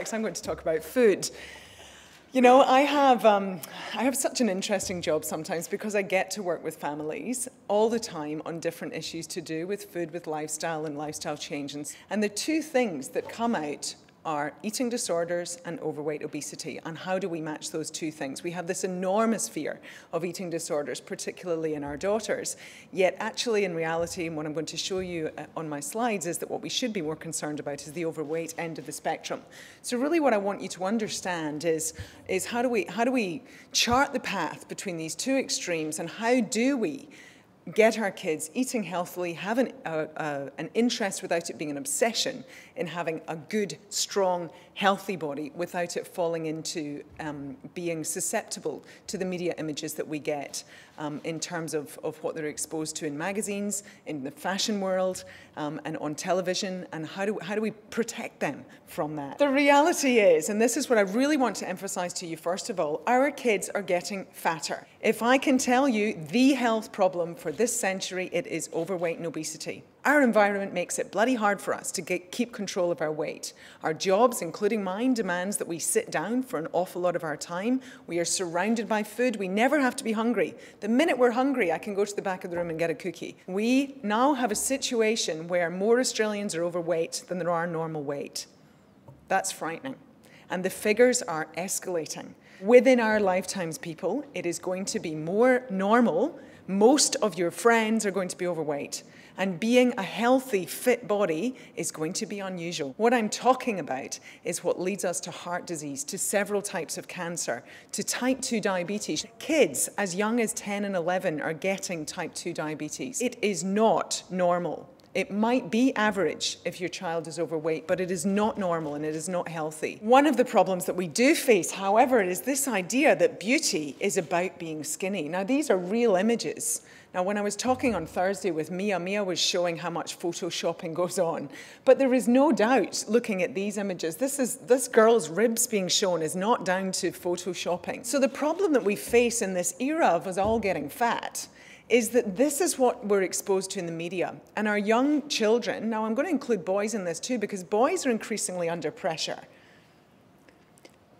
So I'm going to talk about food. You know, I have such an interesting job sometimes because I get to work with families all the time on different issues to do with food, with lifestyle and lifestyle change. And the two things that come out are eating disorders and overweight obesity. And how do we match those two things? We have this enormous fear of eating disorders, particularly in our daughters. Yet actually in reality, and what I'm going to show you on my slides, is that what we should be more concerned about is the overweight end of the spectrum. So really what I want you to understand is how do we chart the path between these two extremes, and how do we get our kids eating healthily, have an interest without it being an obsession in having a good, strong, healthy body without it falling into being susceptible to the media images that we get in terms of what they're exposed to in magazines, in the fashion world, and on television, and how do we protect them from that? The reality is, and this is what I really want to emphasize to you first of all, our kids are getting fatter. If I can tell you the health problem for this century, it is overweight and obesity. Our environment makes it bloody hard for us to keep control of our weight. Our jobs, including mine, demands that we sit down for an awful lot of our time. We are surrounded by food. We never have to be hungry. The minute we're hungry, I can go to the back of the room and get a cookie. We now have a situation where more Australians are overweight than there are normal weight. That's frightening. And the figures are escalating. Within our lifetimes, people, it is going to be more normal. Most of your friends are going to be overweight. And being a healthy, fit body is going to be unusual. What I'm talking about is what leads us to heart disease, to several types of cancer, to type 2 diabetes. Kids as young as 10 and 11 are getting type 2 diabetes. It is not normal. It might be average if your child is overweight, but it is not normal and it is not healthy. One of the problems that we do face, however, is this idea that beauty is about being skinny. Now, these are real images. Now, when I was talking on Thursday with Mia was showing how much photoshopping goes on. But there is no doubt, looking at these images, this girl's ribs being shown is not down to photoshopping. So the problem that we face in this era of us all getting fat is that this is what we're exposed to in the media. And our young children, now I'm going to include boys in this too, because boys are increasingly under pressure.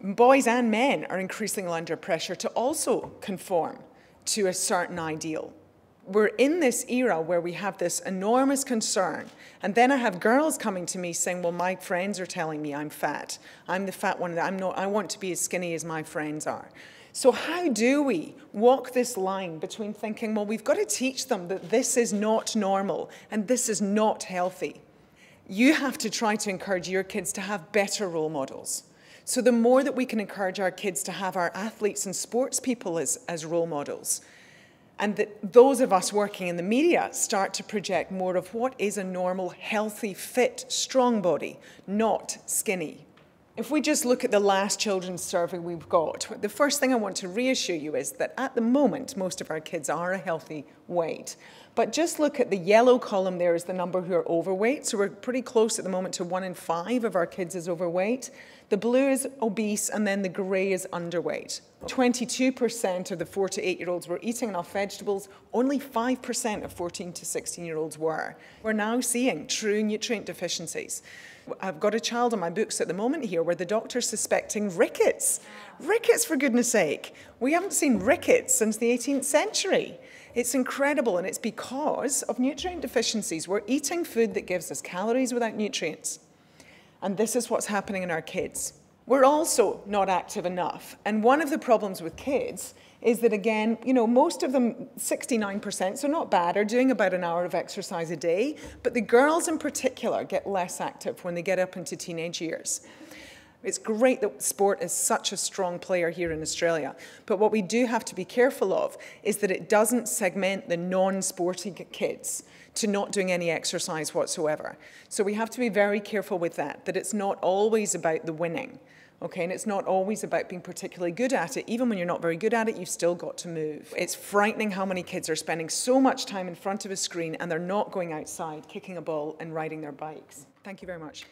Boys and men are increasingly under pressure to also conform to a certain ideal. We're in this era where we have this enormous concern. And then I have girls coming to me saying, well, my friends are telling me I'm fat. I'm the fat one. I want to be as skinny as my friends are. So how do we walk this line between thinking, well, we've got to teach them that this is not normal and this is not healthy? You have to try to encourage your kids to have better role models. So the more that we can encourage our kids to have our athletes and sports people as role models, and that those of us working in the media start to project more of what is a normal, healthy, fit, strong body, not skinny. If we just look at the last children's survey we've got, the first thing I want to reassure you is that at the moment, most of our kids are a healthy weight. But just look at the yellow column there is the number who are overweight. So we're pretty close at the moment to 1 in 5 of our kids is overweight. The blue is obese, and then the grey is underweight. 22% of the 4 to 8-year-olds were eating enough vegetables. Only 5% of 14 to 16-year-olds were. We're now seeing true nutrient deficiencies. I've got a child on my books at the moment here where the doctor's suspecting rickets. Rickets, for goodness sake. We haven't seen rickets since the 18th century. It's incredible, and it's because of nutrient deficiencies. We're eating food that gives us calories without nutrients. And this is what's happening in our kids. We're also not active enough. And one of the problems with kids is that, again, you know, most of them, 69%, so not bad, are doing about an hour of exercise a day. But the girls in particular get less active when they get up into teenage years. It's great that sport is such a strong player here in Australia. But what we do have to be careful of is that it doesn't segment the non-sporty kids to not doing any exercise whatsoever. So we have to be very careful with that it's not always about the winning. Okay, and it's not always about being particularly good at it. Even when you're not very good at it, you've still got to move. It's frightening how many kids are spending so much time in front of a screen and they're not going outside, kicking a ball and riding their bikes. Thank you very much.